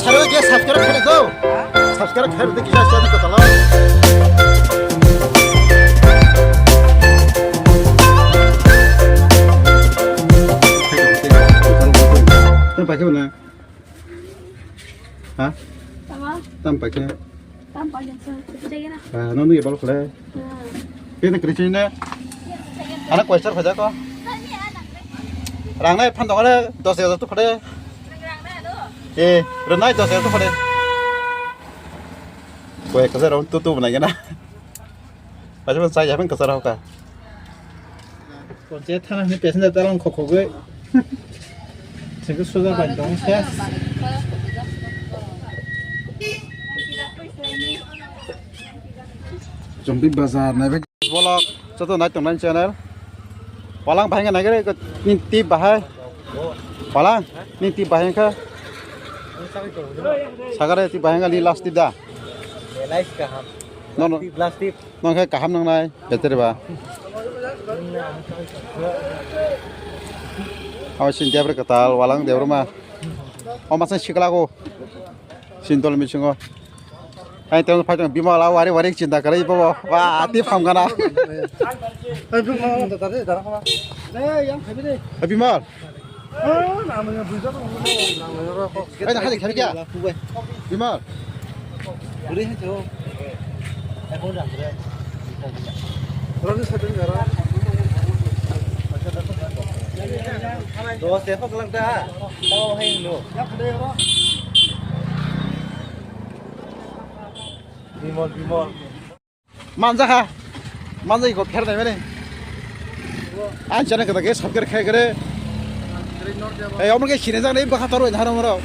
사람은 걔 삽가락 해도 삽가락 해도 기사 시작하는 거 달라. Tam pakai mana? Hah? Sama, Tam pakai. tanpa yang seperti ini. Ah, nonu ya baru kelai. Kita kerja ini. Anak kueser kerja kok. Rang này phan tong này, dos giờ tu khade. Ren này dos giờ tu khade. Kue kerja orang tu mana na. Macam saya pun kerja orang ka. 어제 타는 배선자 따라온 코코그 지금 수가 반동 새 Chuẩn bazar này với vlog cho tôi nói trong này channel. Palang bahaya này cái ninti bahaya. Palang ninti bahaya ka. Sagare ti bahaya li last ida. 라이스 가함 Non 플라스틱 non cái kaham nang này. Betul ba? Awasin dia berketal walang dia rumah. Masan sikalago. Sintol misingo. Ai teng phajang bima la wari wari cinta kare ibo. Wah, ati pham kana. 아이 좀 나온다 다들 나가봐 네 양 해비래 Bima. 나무는 불자도 나무는 Ai dah hadik hadik ya. Bima. 우리 해줘 해보자 그래 그러는 사진 열어 너 대박 랑다 너 해인 너 비몰 Manja ha. Manja ikut kher dai mene. Anjana kata ke sabker khai kare. Omar ke chine jang nei bakha taro dhara maro.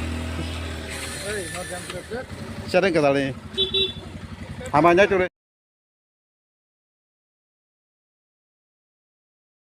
Chare kata ni. Hamanya tore.